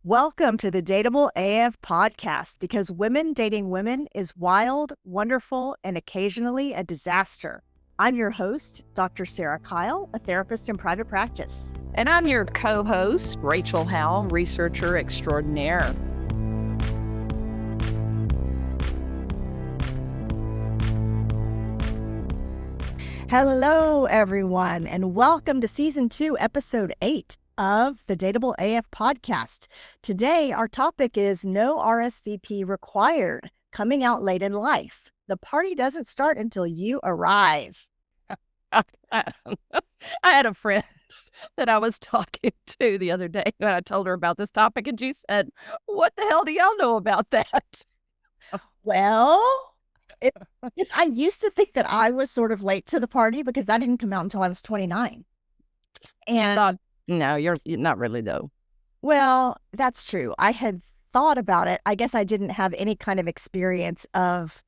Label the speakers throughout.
Speaker 1: Welcome to the Dateable AF podcast, because women dating women is wild, wonderful, and occasionally a disaster. I'm your host, Dr. Sarah Kyle, a therapist in private practice.
Speaker 2: And I'm your co-host, Rachel Howell, researcher extraordinaire.
Speaker 1: Hello, everyone, and welcome to Season 2, Episode 8 of the Dateable AF podcast. Today, our topic is no RSVP required, coming out late in life. The party doesn't start until you arrive.
Speaker 2: I had a friend that I was talking to the other day, and I told her about this topic, and she said, "What the hell do y'all know about that?"
Speaker 1: Well, I used to think that I was sort of late to the party because I didn't come out until I was 29. And
Speaker 2: no, you're not really, though.
Speaker 1: Well, that's true. I had thought about it. I guess I didn't have any kind of experience of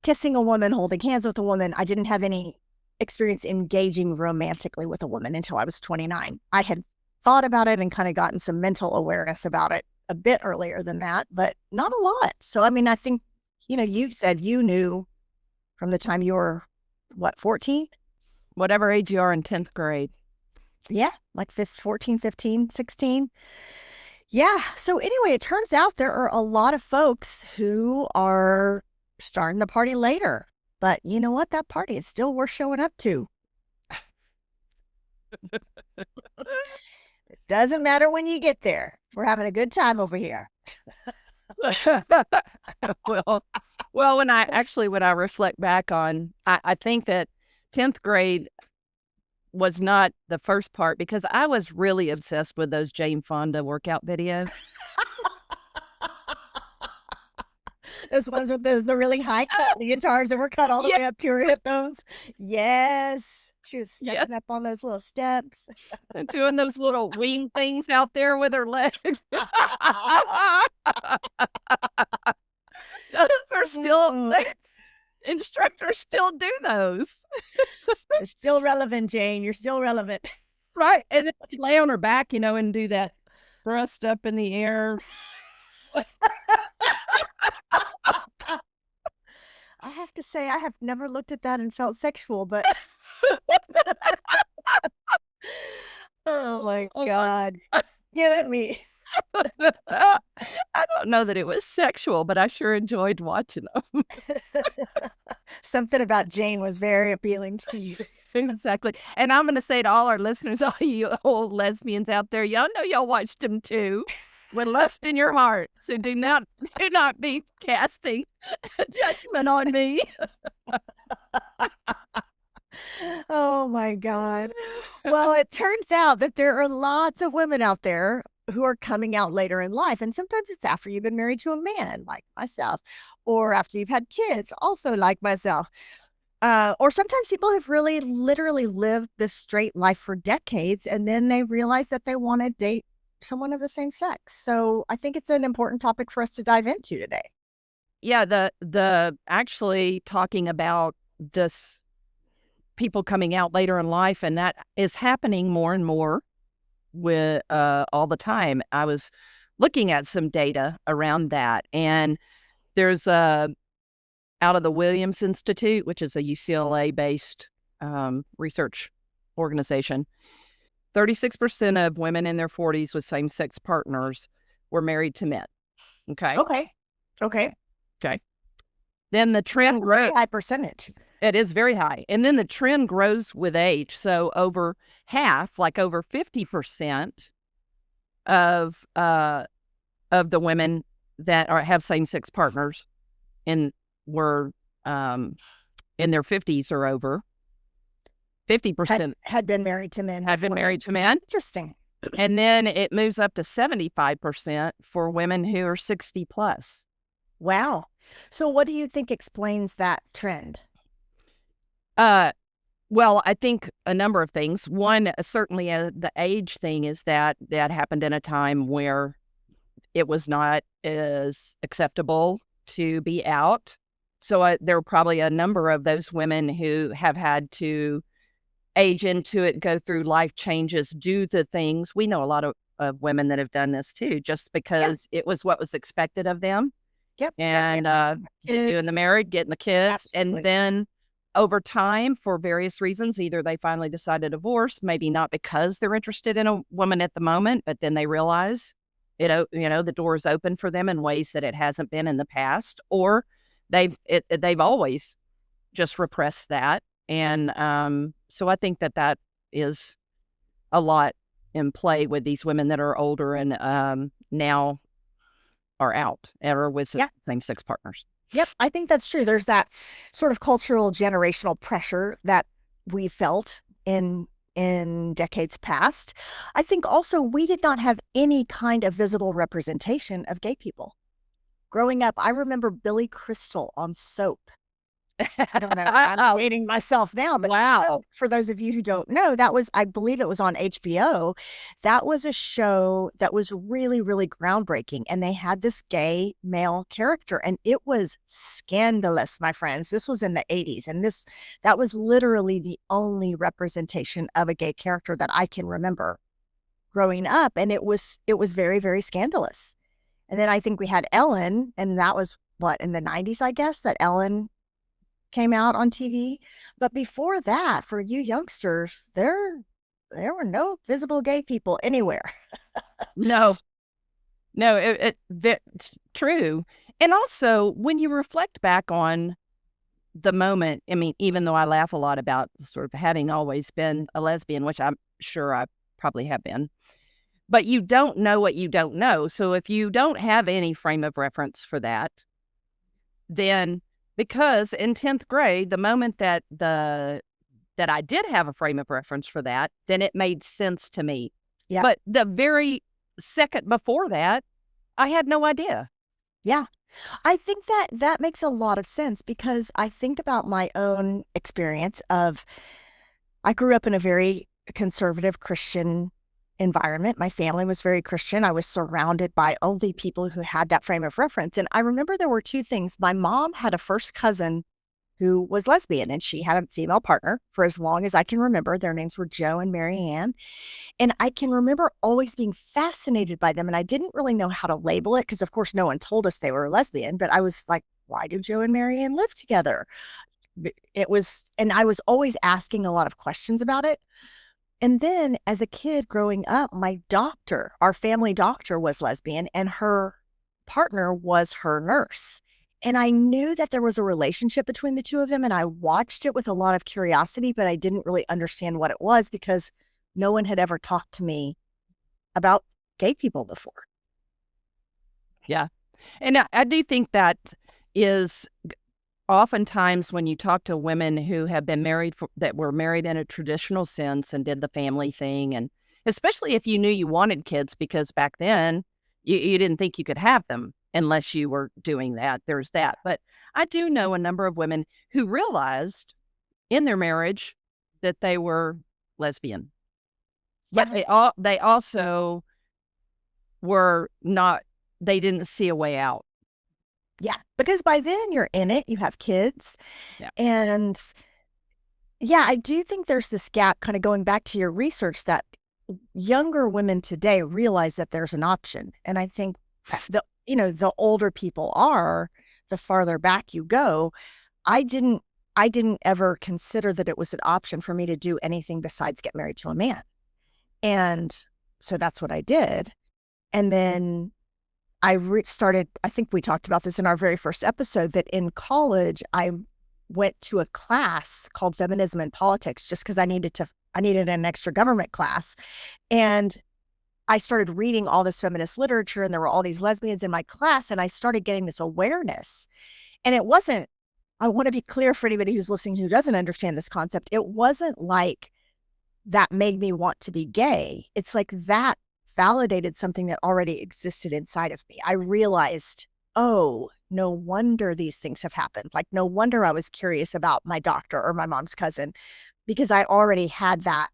Speaker 1: kissing a woman, holding hands with a woman. I didn't have any experience engaging romantically with a woman until I was 29. I had thought about it and kind of gotten some mental awareness about it a bit earlier than that, but not a lot. So, I mean, I think, you've said you knew from the time you were, 14?
Speaker 2: Whatever age you are in 10th grade.
Speaker 1: Yeah, like 14, 15, 16. Yeah. So anyway, it turns out there are a lot of folks who are starting the party later. But you know what? That party is still worth showing up to. It doesn't matter when you get there. We're having a good time over here.
Speaker 2: Well, when I reflect back on, I think that 10th grade was not the first part, because I was really obsessed with those Jane Fonda workout videos.
Speaker 1: Those ones with the really high cut leotards that were cut all the way up to her hip bones. Yes. She was stepping up on those little steps.
Speaker 2: And doing those little wing things out there with her legs. Those are still, instructors still do those.
Speaker 1: They're still relevant, Jane. You're still relevant.
Speaker 2: Right. And then she lay on her back, and do that thrust up in the air.
Speaker 1: I have to say, I have never looked at that and felt sexual, but oh my God. Get at me.
Speaker 2: I don't know that it was sexual, but I sure enjoyed watching them.
Speaker 1: Something about Jane was very appealing to you.
Speaker 2: Exactly. And I'm going to say to all our listeners, all you old lesbians out there, y'all know y'all watched them too, with lust in your heart. So do not be casting judgment on me.
Speaker 1: Oh my God. Well, it turns out that there are lots of women out there who are coming out later in life. And sometimes it's after you've been married to a man, like myself, or after you've had kids, also like myself. Or sometimes people have really literally lived this straight life for decades, and then they realize that they want to date someone of the same sex. So I think it's an important topic for us to dive into today.
Speaker 2: Yeah, the actually talking about this, people coming out later in life, and that is happening more and more with all the time. I was looking at some data around that, and there's out of the Williams Institute, which is a UCLA-based research organization, 36% of women in their 40s with same-sex partners were married to men. Okay. Then the trend grows.
Speaker 1: Very high percentage.
Speaker 2: It is very high. And then the trend grows with age. So over half, like over 50% of the women that have same-sex partners were in their 50s or over. 50%
Speaker 1: had been married to men.
Speaker 2: Had been married to men.
Speaker 1: Interesting.
Speaker 2: And then it moves up to 75% for women who are 60 plus.
Speaker 1: Wow. So what do you think explains that trend?
Speaker 2: Well, I think a number of things. One, certainly the age thing is that happened in a time where it was not as acceptable to be out. So there were probably a number of those women who have had to age into it, go through life changes, do the things. We know a lot of of women that have done this too, just
Speaker 1: Yeah.
Speaker 2: because it was what was expected of them.
Speaker 1: Yep. Yep. Yep.
Speaker 2: And doing the
Speaker 1: Kids.
Speaker 2: married, getting the kids, and
Speaker 1: Absolutely.
Speaker 2: then over time, for various reasons, either they finally decide to divorce, maybe not because they're interested in a woman at the moment, but then they realize the door is open for them in ways that it hasn't been in the past, or they've always just repressed that. And so I think that is a lot in play with these women that are older and now are out or with
Speaker 1: Yeah.
Speaker 2: same-sex partners.
Speaker 1: Yep. I think that's true. There's that sort of cultural generational pressure that we felt in decades past. I think also we did not have any kind of visible representation of gay people. Growing up, I remember Billy Crystal on Soap. I don't know. I'm
Speaker 2: Oh,
Speaker 1: dating myself now, but
Speaker 2: wow.
Speaker 1: so for those of you who don't know, that was, I believe it was on HBO. That was a show that was really, really groundbreaking. And they had this gay male character, and it was scandalous, my friends. This was in the 80s. And that was literally the only representation of a gay character that I can remember growing up. And it was very, very scandalous. And then I think we had Ellen, and that was what, in the 90s, I guess, that Ellen came out on TV. But before that, for you youngsters, there were no visible gay people anywhere.
Speaker 2: No, no, it's true. And also, when you reflect back on the moment, I mean, even though I laugh a lot about sort of having always been a lesbian, which I'm sure I probably have been, but you don't know what you don't know. So if you don't have any frame of reference for that, then because in 10th grade, the moment that I did have a frame of reference for that, then it made sense to me.
Speaker 1: Yeah.
Speaker 2: But the very second before that, I had no idea.
Speaker 1: Yeah. I think that makes a lot of sense because I think about my own experience of I grew up in a very conservative Christian environment. My family was very Christian. I was surrounded by only people who had that frame of reference. And I remember there were two things. My mom had a first cousin who was lesbian, and she had a female partner for as long as I can remember. Their names were Joe and Mary Ann. And I can remember always being fascinated by them. And I didn't really know how to label it because, of course, no one told us they were lesbian. But I was like, why do Joe and Mary Ann live together? And I was always asking a lot of questions about it. And then as a kid growing up, my doctor, our family doctor, was lesbian, and her partner was her nurse. And I knew that there was a relationship between the two of them. And I watched it with a lot of curiosity, but I didn't really understand what it was because no one had ever talked to me about gay people before.
Speaker 2: Yeah. And I do think that is oftentimes when you talk to women who have been married that were married in a traditional sense and did the family thing, and especially if you knew you wanted kids, because back then you didn't think you could have them unless you were doing that. There's that. But I do know a number of women who realized in their marriage that they were lesbian, but
Speaker 1: Yeah.
Speaker 2: they also were not. They didn't see a way out.
Speaker 1: Yeah. Because by then you're in it, you have kids.
Speaker 2: Yeah.
Speaker 1: And yeah, I do think there's this gap kind of going back to your research that younger women today realize that there's an option. And I think the older people are, the farther back you go. I didn't ever consider that it was an option for me to do anything besides get married to a man. And so that's what I did. And then started, I think we talked about this in our very first episode, that in college, I went to a class called Feminism and Politics just because I needed an extra government class. And I started reading all this feminist literature, and there were all these lesbians in my class, and I started getting this awareness. And it wasn't, I want to be clear for anybody who's listening who doesn't understand this concept. It wasn't like that made me want to be gay. It's like that validated something that already existed inside of me. I realized, oh, no wonder these things have happened. Like, no wonder I was curious about my doctor or my mom's cousin because I already had that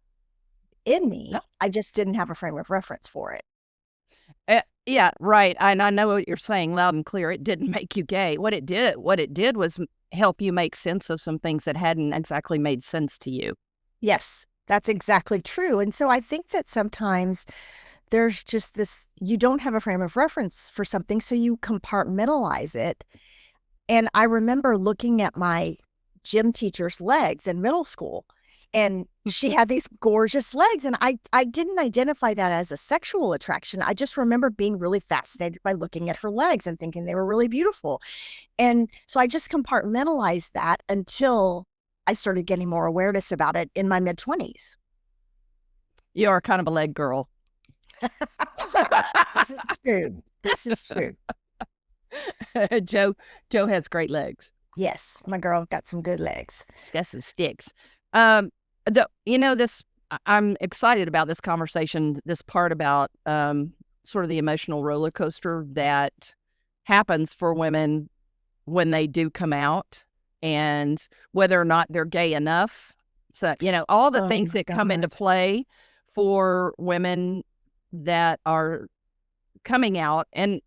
Speaker 1: in me. I just didn't have a frame of reference for it.
Speaker 2: Yeah, right. And I know what you're saying loud and clear. It didn't make you gay. What it did was help you make sense of some things that hadn't exactly made sense to you.
Speaker 1: Yes, that's exactly true. And so I think that sometimes there's just this, you don't have a frame of reference for something, so you compartmentalize it. And I remember looking at my gym teacher's legs in middle school, and she had these gorgeous legs, and I didn't identify that as a sexual attraction. I just remember being really fascinated by looking at her legs and thinking they were really beautiful. And so I just compartmentalized that until I started getting more awareness about it in my mid 20s.
Speaker 2: You are kind of a leg girl.
Speaker 1: This is true. This is true.
Speaker 2: Joe Joe has great legs.
Speaker 1: Yes, my girl got some good legs.
Speaker 2: Got some sticks. This I'm excited about this conversation, this part about sort of the emotional roller coaster that happens for women when they do come out, and whether or not they're gay enough. So, all the
Speaker 1: Oh
Speaker 2: things
Speaker 1: my
Speaker 2: that come into
Speaker 1: God.
Speaker 2: play for women that are coming out, and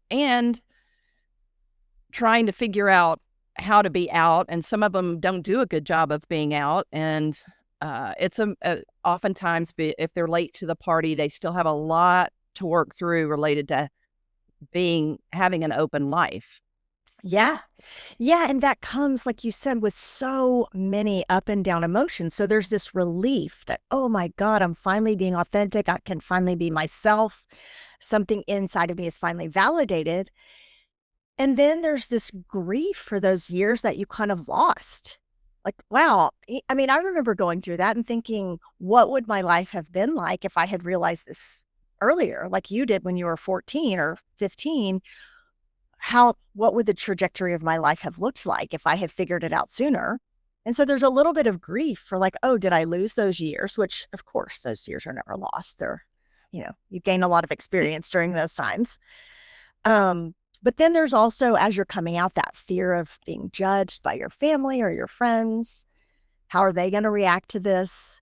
Speaker 2: trying to figure out how to be out, and some of them don't do a good job of being out, and it's oftentimes if they're late to the party, they still have a lot to work through related to having an open life.
Speaker 1: Yeah. Yeah. And that comes, like you said, with so many up and down emotions. So there's this relief that, oh my God, I'm finally being authentic. I can finally be myself. Something inside of me is finally validated. And then there's this grief for those years that you kind of lost. Like, wow. I mean, I remember going through that and thinking, what would my life have been like if I had realized this earlier, like you did when you were 14 or 15? What would the trajectory of my life have looked like if I had figured it out sooner? And so there's a little bit of grief for like, oh, did I lose those years? Which of course those years are never lost. You gain a lot of experience during those times. But then there's also, as you're coming out, that fear of being judged by your family or your friends. How are they going to react to this?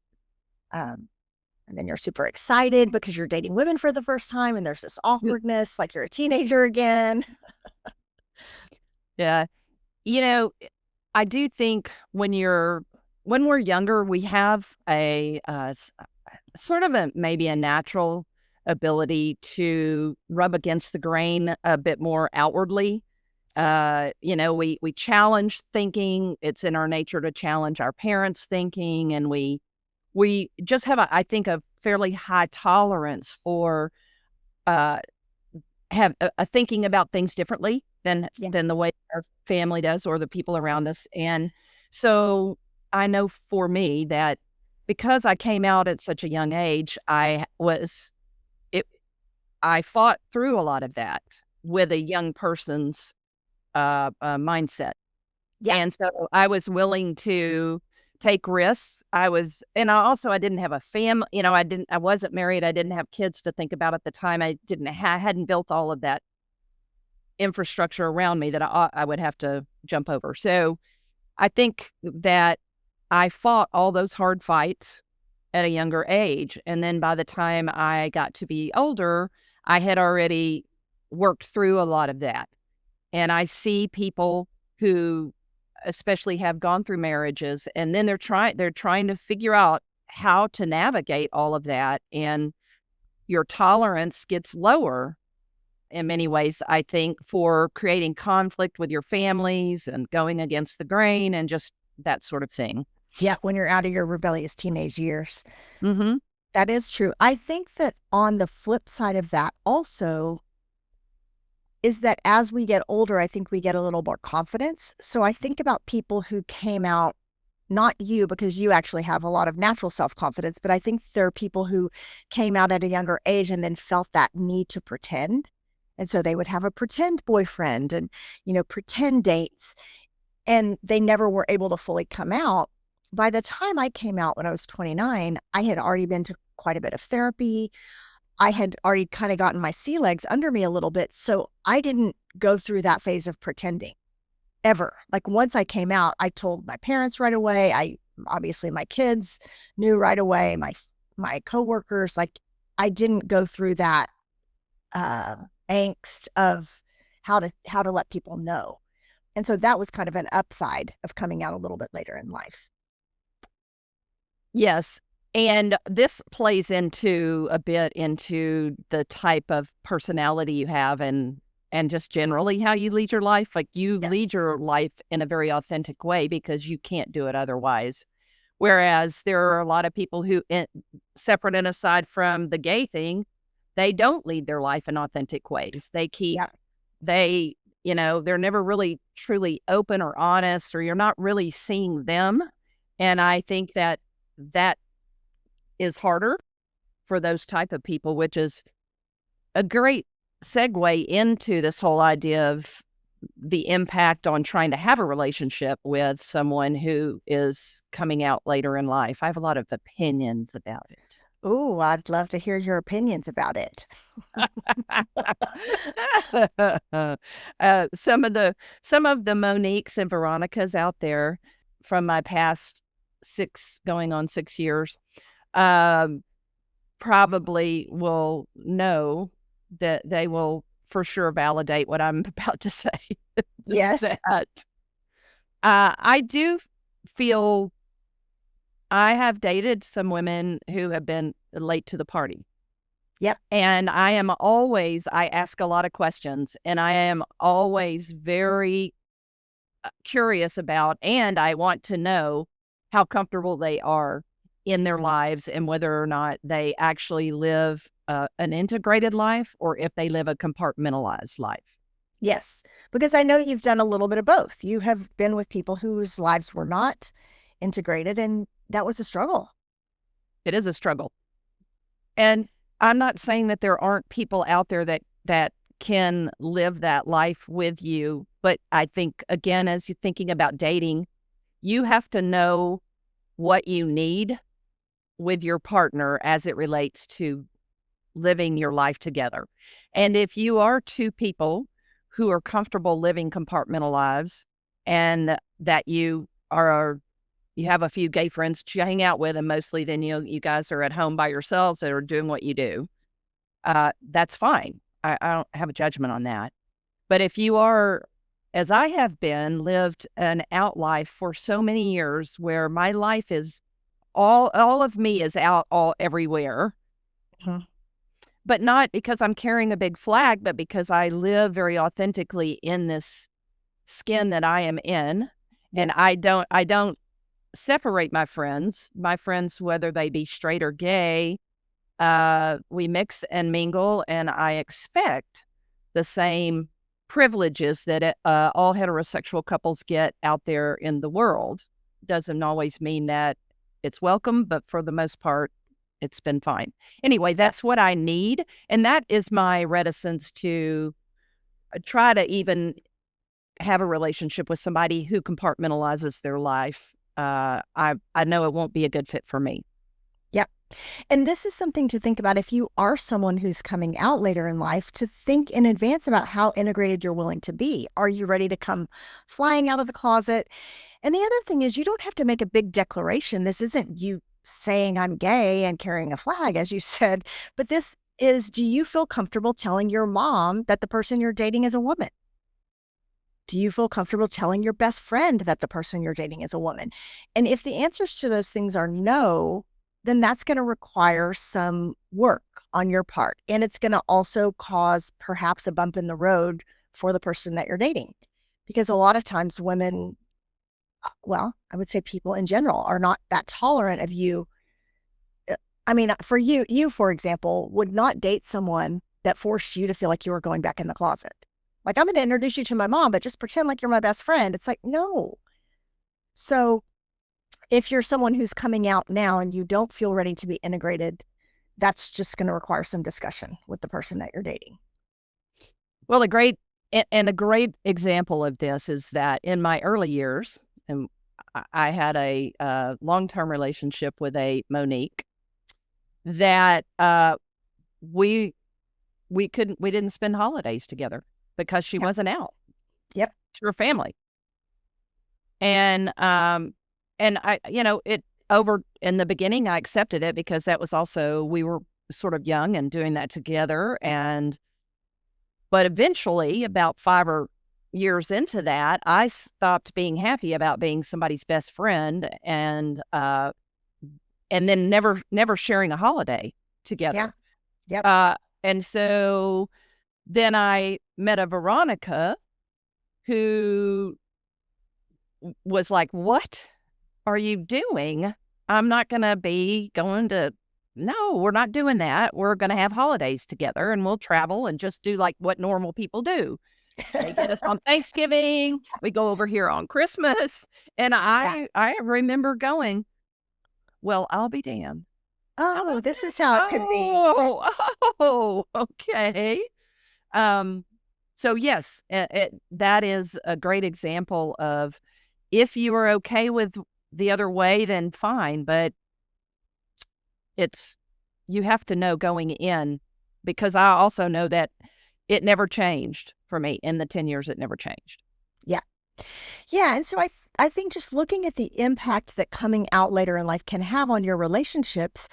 Speaker 1: And then you're super excited because you're dating women for the first time, and there's this awkwardness, like you're a teenager again.
Speaker 2: Yeah. You know, I do think when we're younger, we have a sort of maybe a natural ability to rub against the grain a bit more outwardly. We challenge thinking. It's in our nature to challenge our parents' thinking, and we just have I think a fairly high tolerance for uh, have a thinking about things differently
Speaker 1: Yeah.
Speaker 2: than the way our family does or the people around us. And so I know for me that because I came out at such a young age, it I fought through a lot of that with a young person's mindset.
Speaker 1: Yeah.
Speaker 2: And so I was willing to take risks. I didn't have a family, I wasn't married. I didn't have kids to think about at the time. I hadn't built all of that infrastructure around me that I would have to jump over. So I think that I fought all those hard fights at a younger age. And then by the time I got to be older, I had already worked through a lot of that. And I see people who especially have gone through marriages, and then they're trying to figure out how to navigate all of that, and your tolerance gets lower in many ways, I think, for creating conflict with your families and going against the grain and just that sort of thing.
Speaker 1: Yeah. When you're out of your rebellious teenage years.
Speaker 2: Mhm.
Speaker 1: That is true. I think that on the flip side of that also is that as we get older, I think we get a little more confidence. So I think about people who came out, not you, because you actually have a lot of natural self confidence, but I think there are people who came out at a younger age and then felt that need to pretend. And so they would have a pretend boyfriend and, pretend dates, and they never were able to fully come out. By the time I came out when I was 29, I had already been to quite a bit of therapy. I had already kind of gotten my sea legs under me a little bit. So I didn't go through that phase of pretending ever. Like once I came out, I told my parents right away. Obviously my kids knew right away, my coworkers, like I didn't go through that angst of how to let people know. And so that was kind of an upside of coming out a little bit later in life.
Speaker 2: Yes. And this plays into a bit into the type of personality you have and just generally how you lead your life. Like you lead
Speaker 1: Yes.
Speaker 2: your life in a very authentic way because you can't do it otherwise. Whereas there are a lot of people who, separate and aside from the gay thing, they don't lead their life in authentic ways.
Speaker 1: Yeah.
Speaker 2: They, they're never really truly open or honest, or you're not really seeing them. And I think that is harder for those type of people, which is a great segue into this whole idea of the impact on trying to have a relationship with someone who is coming out later in life. I have a lot of opinions about it.
Speaker 1: Oh, I'd love to hear your opinions about it.
Speaker 2: Some of the Moniques and Veronicas out there from my past going on 6 years, um, probably will know that they will for sure validate what I'm about to say.
Speaker 1: Yes.
Speaker 2: That I do feel I have dated some women who have been late to the party.
Speaker 1: Yep.
Speaker 2: And I ask a lot of questions, and I am always very curious about, and I want to know how comfortable they are in their lives and whether or not they actually live an integrated life or if they live a compartmentalized life.
Speaker 1: Yes. Because I know you've done a little bit of both. You have been with people whose lives were not integrated, and that was a struggle.
Speaker 2: It is a struggle. And I'm not saying that there aren't people out there that can live that life with you, but I think again, as you're thinking about dating, you have to know what you need with your partner as it relates to living your life together. And if you are two people who are comfortable living compartmental lives and that you have a few gay friends to hang out with, and mostly then you guys are at home by yourselves that are doing what you do, that's fine. I don't have a judgment on that. But if you are, as I have been, lived an out life for so many years where my life is all of me is out all everywhere,
Speaker 1: Mhm.
Speaker 2: but not because I'm carrying a big flag, but because I live very authentically in this skin that I am in.
Speaker 1: Yeah.
Speaker 2: And I don't separate my friends, whether they be straight or gay. We mix and mingle, and I expect the same privileges that all heterosexual couples get out there in the world. Doesn't always mean that it's welcome, but for the most part, it's been fine. Anyway, that's what I need, and that is my reticence to try to even have a relationship with somebody who compartmentalizes their life. I know it won't be a good fit for me.
Speaker 1: Yep. And this is something to think about if you are someone who's coming out later in life, to think in advance about how integrated you're willing to be. Are you ready to come flying out of the closet? And the other thing is, you don't have to make a big declaration. This isn't you saying I'm gay and carrying a flag, as you said, but this is, do you feel comfortable telling your mom that the person you're dating is a woman? Do you feel comfortable telling your best friend that the person you're dating is a woman? And if the answers to those things are no, then that's going to require some work on your part. And it's going to also cause perhaps a bump in the road for the person that you're dating. Because a lot of times women, well, I would say people in general are not that tolerant of you. I mean, for you, for example, would not date someone that forced you to feel like you were going back in the closet. Like, I'm going to introduce you to my mom, but just pretend like you're my best friend. It's like, no. So if you're someone who's coming out now and you don't feel ready to be integrated, that's just going to require some discussion with the person that you're dating.
Speaker 2: Well, a great example of this is that in my early years, and I had a long-term relationship with a Monique that we didn't spend holidays together because she
Speaker 1: Yeah.
Speaker 2: wasn't out
Speaker 1: Yep.
Speaker 2: to her family. And I, it over in the beginning, I accepted it because that was also, we were sort of young and doing that together. But eventually, about 5 years into that, I stopped being happy about being somebody's best friend. and then never sharing a holiday
Speaker 1: Yeah.
Speaker 2: together.
Speaker 1: Yep.
Speaker 2: And so then I met a Veronica who was like, "What are you doing? I'm not going to be going to, no, we're not doing that. We're going to have holidays together and we'll travel and just do like what normal people do. They get us on Thanksgiving. We go over here on Christmas." And
Speaker 1: Yeah.
Speaker 2: I remember going, "Well, I'll be damned. How
Speaker 1: Oh,
Speaker 2: about
Speaker 1: this
Speaker 2: that?
Speaker 1: is how it could be.
Speaker 2: Oh, okay." Um, so yes, that is a great example of, if you are okay with the other way, then fine. But it's, you have to know going in, because I also know that it never changed for me in the 10 years. It never changed.
Speaker 1: Yeah. Yeah, and so I think just looking at the impact that coming out later in life can have on your relationships,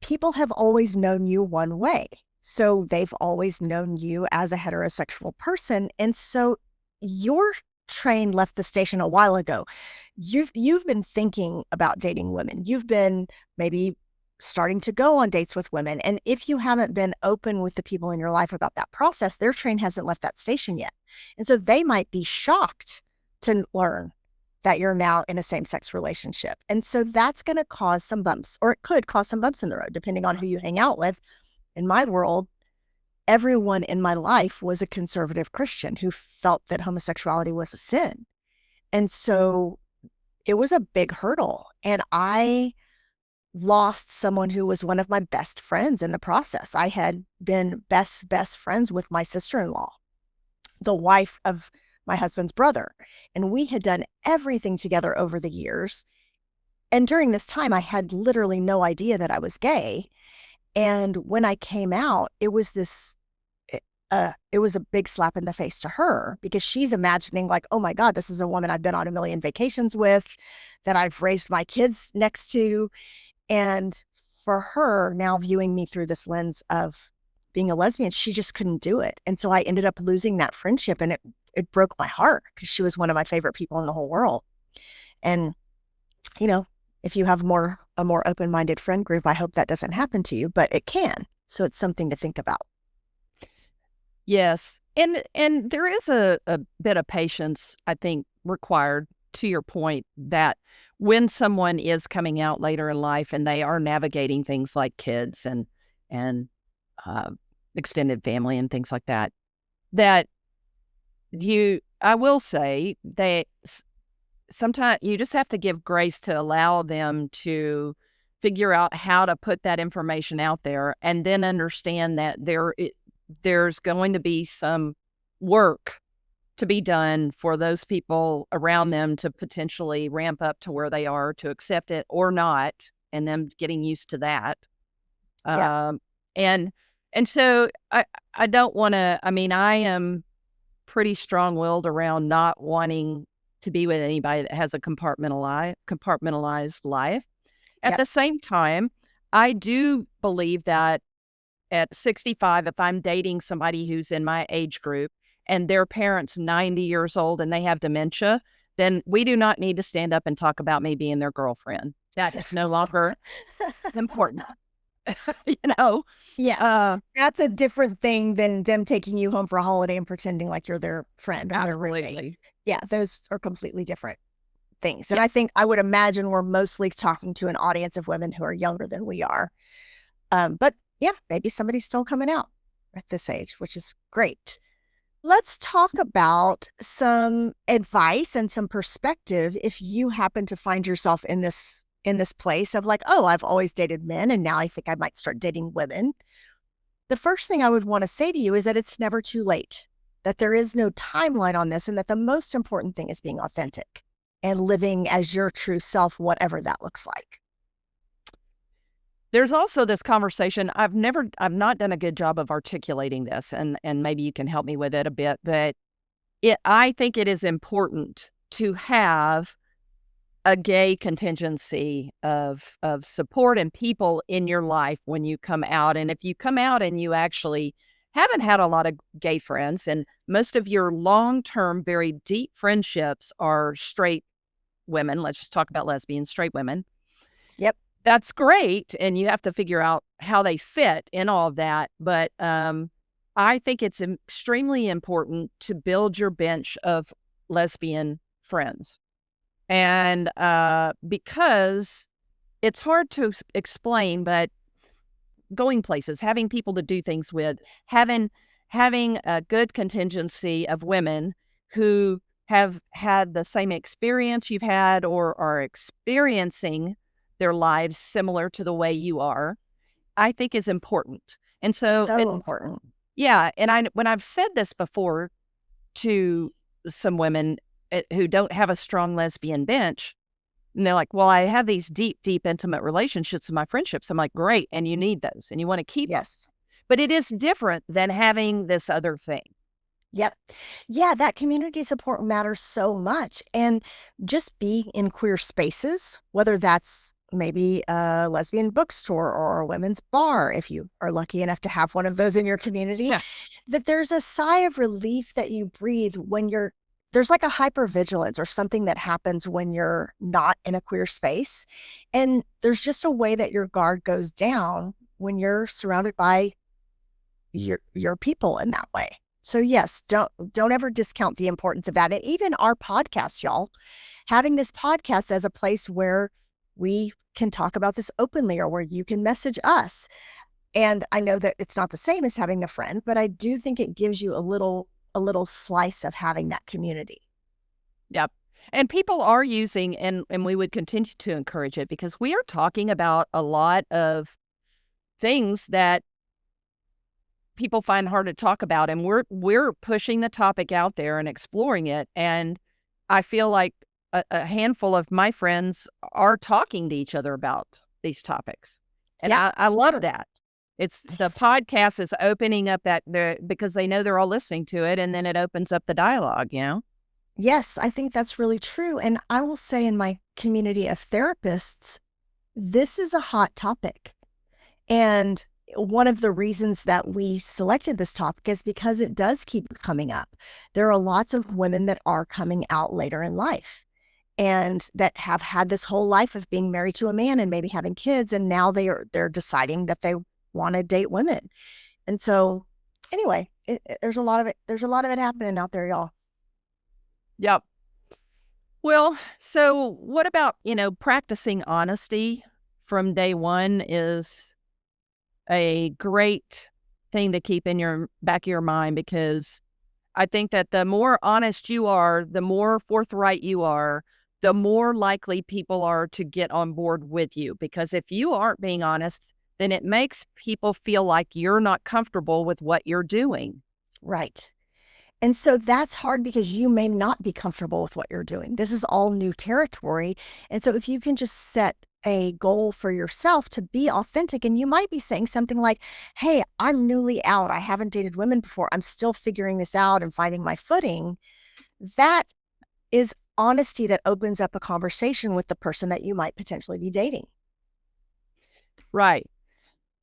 Speaker 1: people have always known you one way. So they've always known you as a heterosexual person. And so your train left the station a while ago. You've been thinking about dating women. You've been maybe starting to go on dates with women. And if you haven't been open with the people in your life about that process, their train hasn't left that station yet. And so they might be shocked to learn that you're now in a same-sex relationship. And so that's going to cause some bumps, or it could cause some bumps in the road, depending on who you hang out with. In my world, everyone in my life was a conservative Christian who felt that homosexuality was a sin. And so it was a big hurdle. And I lost someone who was one of my best friends in the process. I had been best friends with my sister-in-law, the wife of my husband's brother. And we had done everything together over the years. And during this time, I had literally no idea that I was gay. And when I came out, it was a big slap in the face to her, because she's imagining like, oh my God, this is a woman I've been on a million vacations with, that I've raised my kids next to. And for her, now viewing me through this lens of being a lesbian, she just couldn't do it. And so I ended up losing that friendship, and it broke my heart, because she was one of my favorite people in the whole world. And, you know, if you have a more open-minded friend group, I hope that doesn't happen to you, but it can. So it's something to think about.
Speaker 2: Yes. And there is a bit of patience, I think, required, to your point, that when someone is coming out later in life and they are navigating things like kids and uh, extended family and things like that, that I will say that sometimes you just have to give grace to allow them to figure out how to put that information out there, and then understand that there's going to be some work to be done for those people around them to potentially ramp up to where they are, to accept it or not, and them getting used to that.
Speaker 1: Yeah.
Speaker 2: Um, and so I don't want to. I mean, I am pretty strong-willed around not wanting to be with anybody that has a compartmentalized life. At
Speaker 1: Yep.
Speaker 2: the same time, I do believe that at 65, if I'm dating somebody who's in my age group and their parents 90 years old and they have dementia, then we do not need to stand up and talk about me being their girlfriend. That is no longer important. you know?
Speaker 1: Yes.
Speaker 2: Uh,
Speaker 1: That's a different thing than them taking you home for a holiday and pretending like you're their friend or their roommate.
Speaker 2: absolutely.
Speaker 1: Yeah, those are completely different things. And
Speaker 2: Yeah.
Speaker 1: I think I would imagine we're mostly talking to an audience of women who are younger than we are. But yeah, maybe somebody's still coming out at this age, which is great. Let's talk about some advice and some perspective if you happen to find yourself in this place of like, oh, I've always dated men and now I think I might start dating women. The first thing I would want to say to you is that it's never too late, that there is no timeline on this, and that the most important thing is being authentic and living as your true self, whatever that looks like.
Speaker 2: There's also this conversation. I've not done a good job of articulating this, and maybe you can help me with it a bit, but I think it is important to have a gay contingency of support and people in your life when you come out. And if you come out and you actually haven't had a lot of gay friends, and most of your long-term, very deep friendships are straight women, let's just talk about lesbian straight women,
Speaker 1: Yep.
Speaker 2: that's great, and you have to figure out how they fit in all of that, but, I think it's extremely important to build your bench of lesbian friends, and, because it's hard to explain, but going places, having people to do things with, having a good contingency of women who have had the same experience you've had or are experiencing their lives similar to the way you are, I think is important. And so
Speaker 1: So
Speaker 2: it
Speaker 1: important.
Speaker 2: yeah, and I when I've said this before to some women who don't have a strong lesbian bench, and they're like, "Well, I have these deep, deep, intimate relationships in my friendships." I'm like, "Great, and you need those, and you want to keep them."
Speaker 1: Yes.
Speaker 2: But it is different than having this other thing.
Speaker 1: Yep. Yeah, that community support matters so much. And just being in queer spaces, whether that's maybe a lesbian bookstore or a women's bar, if you are lucky enough to have one of those in your community,
Speaker 2: Yeah.
Speaker 1: that there's a sigh of relief that you breathe when there's like a hypervigilance or something that happens when you're not in a queer space. And there's just a way that your guard goes down when you're surrounded by your people in that way. So yes, don't ever discount the importance of that. And even our podcast, y'all, having this podcast as a place where we can talk about this openly or where you can message us. And I know that it's not the same as having a friend, but I do think it gives you a little slice of having that community.
Speaker 2: Yep. And people are using, and we would continue to encourage it because we are talking about a lot of things that people find hard to talk about, and we're pushing the topic out there and exploring it. And I feel like a handful of my friends are talking to each other about these topics, and
Speaker 1: Yeah,
Speaker 2: I
Speaker 1: for
Speaker 2: love
Speaker 1: sure.
Speaker 2: that. It's the podcast is opening up because they know they're all listening to it, and then it opens up the dialogue.
Speaker 1: Yes, I think that's really true. And I will say in my community of therapists, this is a hot topic. And one of the reasons that we selected this topic is because it does keep coming up. There are lots of women that are coming out later in life and that have had this whole life of being married to a man and maybe having kids, and now they're deciding that they want to date women. And so anyway, there's a lot of it. There's a lot of it happening out there, y'all.
Speaker 2: Yep. Well, so what about, practicing honesty from day one is a great thing to keep in your back of your mind because I think that the more honest you are, the more forthright you are, the more likely people are to get on board with you. Because if you aren't being honest, then it makes people feel like you're not comfortable with what you're doing.
Speaker 1: Right. And so that's hard because you may not be comfortable with what you're doing. This is all new territory. And so if you can just set a goal for yourself to be authentic, and you might be saying something like, "Hey, I'm newly out. I haven't dated women before. I'm still figuring this out and finding my footing." That is honesty that opens up a conversation with the person that you might potentially be dating.
Speaker 2: Right.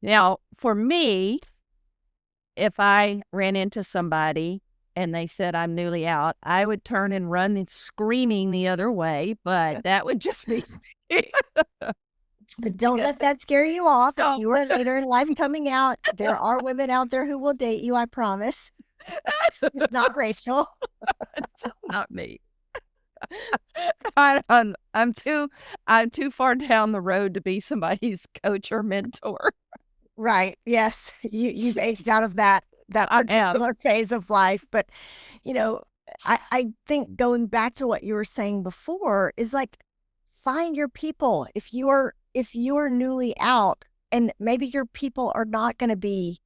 Speaker 2: Now, for me, if I ran into somebody and they said I'm newly out, I would turn and run and screaming the other way, but that would just be
Speaker 1: But don't let that scare you off. If
Speaker 2: no,
Speaker 1: you are later in life coming out, there are women out there who will date you, I promise. It's not Rachel.
Speaker 2: it's just not me. I'm too far down the road to be somebody's coach or mentor.
Speaker 1: Right. Yes. You've aged out of that
Speaker 2: I have.
Speaker 1: particular phase of life. But, you know, I think going back to what you were saying before is like find your people. If you are newly out and maybe your people are not going to be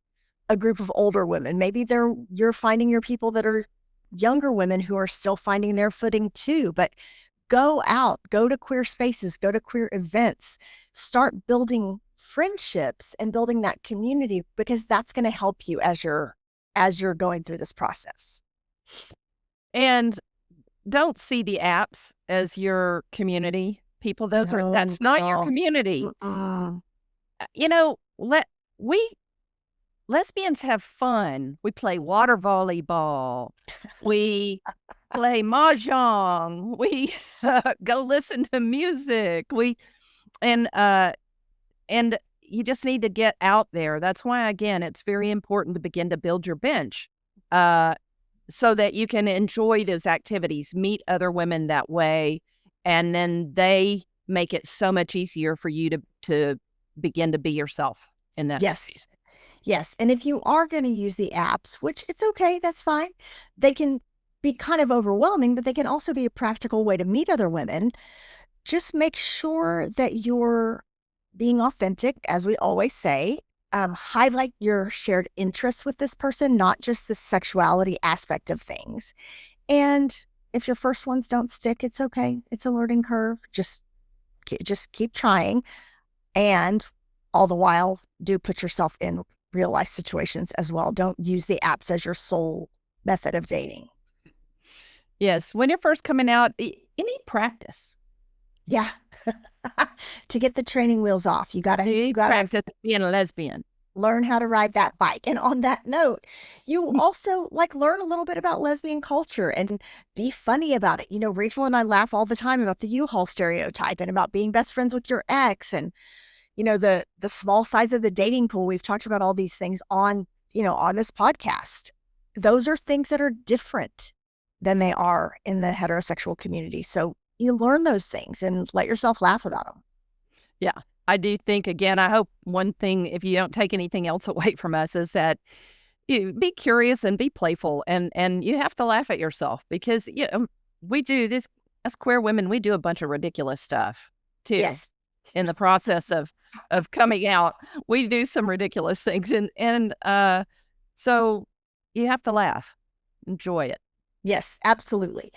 Speaker 1: a group of older women, maybe you're finding your people that are younger women who are still finding their footing too. But go out, go to queer spaces, go to queer events, start building friendships and building that community because that's going to help you as you're going through this process.
Speaker 2: And don't see the apps as your community. People,
Speaker 1: No,
Speaker 2: that's not your
Speaker 1: no.
Speaker 2: community.
Speaker 1: Mm-mm.
Speaker 2: Let we lesbians have fun. We play water volleyball. We play mahjong. We go listen to music. And and you just need to get out there. That's why, again, it's very important to begin to build your bench, so that you can enjoy those activities, meet other women that way, and then they make it so much easier for you to begin to be yourself in that
Speaker 1: Yes.
Speaker 2: space.
Speaker 1: Yes. And if you are going to use the apps, which it's okay, that's fine. They can be kind of overwhelming, but they can also be a practical way to meet other women. Just make sure that you're being authentic, as we always say. Highlight your shared interests with this person, not just the sexuality aspect of things. And if your first ones don't stick, it's okay. It's a learning curve. Just keep trying. And all the while, do put yourself in real life situations as well. Don't use the apps as your sole method of dating.
Speaker 2: Yes, when you're first coming out, you need practice.
Speaker 1: Yeah. To get the training wheels off, you
Speaker 2: You need
Speaker 1: gotta
Speaker 2: practice being a lesbian.
Speaker 1: learn how to ride that bike. And on that note, you also like learn a little bit about lesbian culture and be funny about it. Rachel and I laugh all the time about the U-Haul stereotype and about being best friends with your ex, and the small size of the dating pool. We've talked about all these things on this podcast. Those are things that are different than they are in the heterosexual community. So you learn those things and let yourself laugh about them.
Speaker 2: Yeah, I do think, again, I hope one thing, if you don't take anything else away from us, is that you be curious and be playful, and you have to laugh at yourself, because we do this as queer women. We do a bunch of ridiculous stuff too
Speaker 1: Yes.
Speaker 2: in the process of coming out. We do some ridiculous things, and so you have to laugh, enjoy it.
Speaker 1: Yes, absolutely.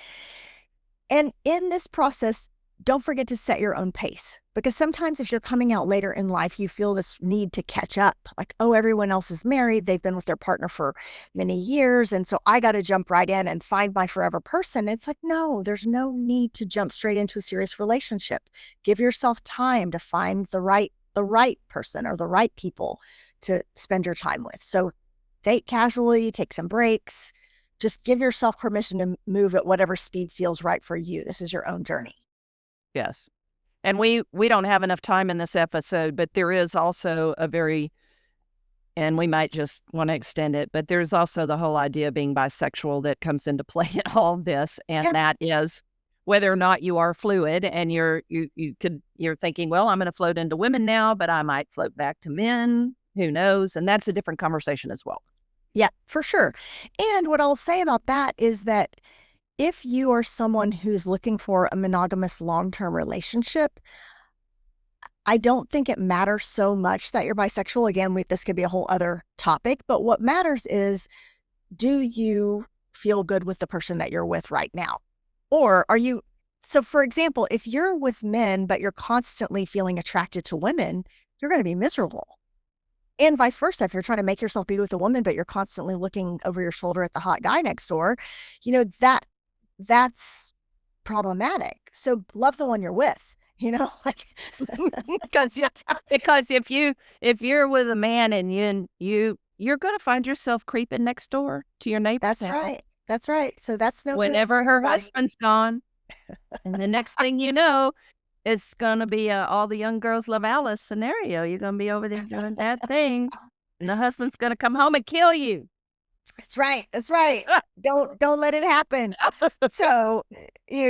Speaker 1: And in this process, don't forget to set your own pace, because sometimes if you're coming out later in life, you feel this need to catch up. Like, oh, everyone else is married. They've been with their partner for many years. And so I got to jump right in and find my forever person. It's like, no, there's no need to jump straight into a serious relationship. Give yourself time to find the right person or the right people to spend your time with. So date casually, take some breaks, just give yourself permission to move at whatever speed feels right for you. This is your own journey.
Speaker 2: Yes. And we don't have enough time in this episode, but there is also and we might just want to extend it, but there's also the whole idea of being bisexual that comes into play in all of this. And
Speaker 1: Yeah.
Speaker 2: that is whether or not you are fluid, and you're thinking, well, I'm going to float into women now, but I might float back to men. Who knows? And that's a different conversation as well.
Speaker 1: Yeah, for sure. And what I'll say about that is that if you are someone who's looking for a monogamous long-term relationship, I don't think it matters so much that you're bisexual. Again, this could be a whole other topic, but what matters is, do you feel good with the person that you're with right now? Or so for example, if you're with men, but you're constantly feeling attracted to women, you're going to be miserable. And vice versa. If you're trying to make yourself be with a woman, but you're constantly looking over your shoulder at the hot guy next door, that's problematic. So love the one you're with, like
Speaker 2: because because if you're with a man and you're going to find yourself creeping next door to your neighbor's
Speaker 1: that's
Speaker 2: house
Speaker 1: right. That's right. So that's no good for
Speaker 2: whenever her
Speaker 1: anybody.
Speaker 2: husband's gone, and the next thing you know, it's going to be all the young girls love Alice scenario. You're going to be over there doing that thing, and the husband's going to come home and kill you.
Speaker 1: That's right. That's right. Don't let it happen. So,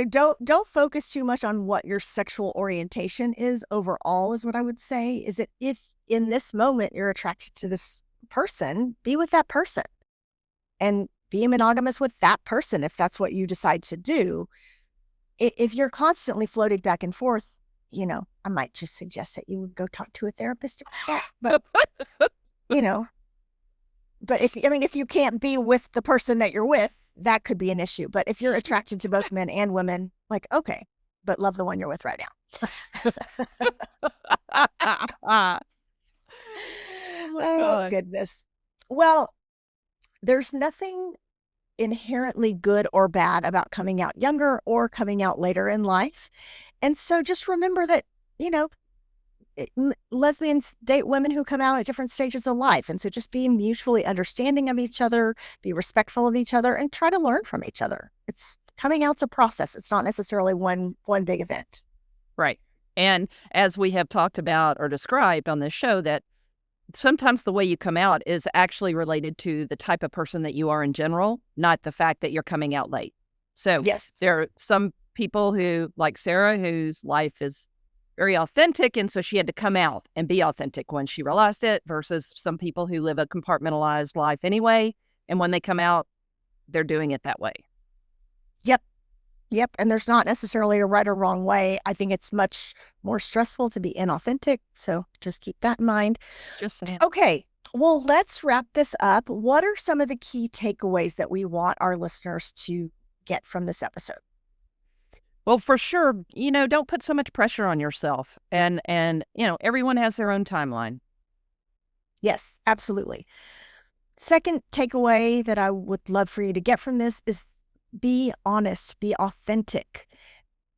Speaker 1: don't focus too much on what your sexual orientation is overall, is what I would say. Is that if in this moment you're attracted to this person, be with that person and be monogamous with that person if that's what you decide to do. If you're constantly floating back and forth, I might just suggest that you would go talk to a therapist about that. But, but if you can't be with the person that you're with, that could be an issue. But if you're attracted to both men and women, like, okay, but love the one you're with right now. Oh, goodness. Well, there's nothing inherently good or bad about coming out younger or coming out later in life. And so just remember that, lesbians date women who come out at different stages of life. And so just be mutually understanding of each other, be respectful of each other, and try to learn from each other. Coming out's a process. It's not necessarily one big event.
Speaker 2: Right. And as we have talked about or described on this show, that sometimes the way you come out is actually related to the type of person that you are in general, not the fact that you're coming out late. So
Speaker 1: Yes.
Speaker 2: there are some people who, like Sarah, whose life is very authentic, and so she had to come out and be authentic when she realized it, versus some people who live a compartmentalized life anyway, and when they come out, they're doing it that way.
Speaker 1: Yep. Yep. And there's not necessarily a right or wrong way. I think it's much more stressful to be inauthentic. So just keep that in mind.
Speaker 2: Just saying.
Speaker 1: Okay. Well, let's wrap this up. What are some of the key takeaways that we want our listeners to get from this episode?
Speaker 2: Well, for sure, don't put so much pressure on yourself. And everyone has their own timeline.
Speaker 1: Yes, absolutely. Second takeaway that I would love for you to get from this is be honest, be authentic,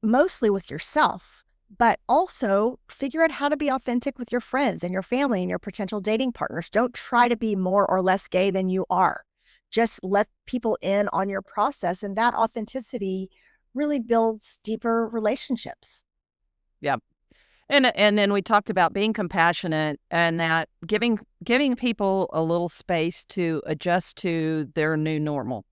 Speaker 1: mostly with yourself, but also figure out how to be authentic with your friends and your family and your potential dating partners. Don't try to be more or less gay than you are. Just let people in on your process, and that authenticity really builds deeper relationships.
Speaker 2: Yeah. And then we talked about being compassionate, and that giving people a little space to adjust to their new normal.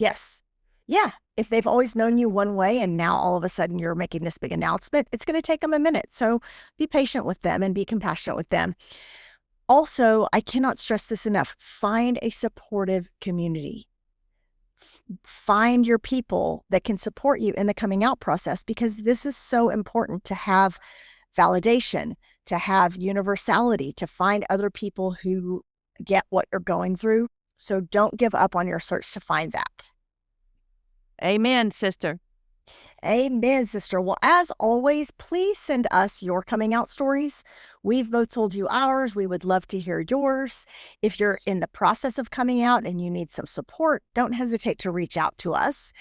Speaker 1: Yes. Yeah. If they've always known you one way and now all of a sudden you're making this big announcement, it's going to take them a minute. So be patient with them and be compassionate with them. Also, I cannot stress this enough. Find a supportive community. Find your people that can support you in the coming out process, because this is so important to have validation, to have universality, to find other people who get what you're going through. So don't give up on your search to find that.
Speaker 2: Amen, sister.
Speaker 1: Amen, sister. Well, as always, please send us your coming out stories. We've both told you ours. We would love to hear yours. If you're in the process of coming out and you need some support, don't hesitate to reach out to us.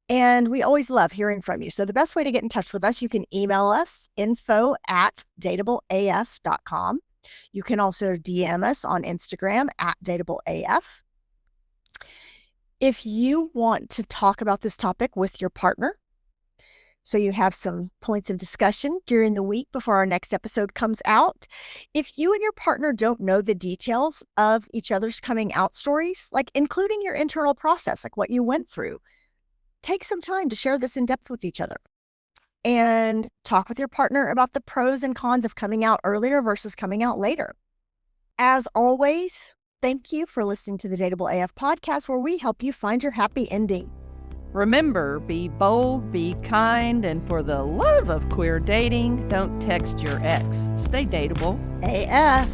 Speaker 1: And we always love hearing from you. So the best way to get in touch with us, you can email us info@dateableaf.com. You can also DM us on Instagram @dateableaf. If you want to talk about this topic with your partner, so you have some points of discussion during the week before our next episode comes out, if you and your partner don't know the details of each other's coming out stories, like including your internal process, like what you went through, take some time to share this in depth with each other and talk with your partner about the pros and cons of coming out earlier versus coming out later. As always, thank you for listening to the Dateable AF podcast, where we help you find your happy ending.
Speaker 2: Remember, be bold, be kind, and for the love of queer dating, don't text your ex. Stay dateable.
Speaker 1: AF.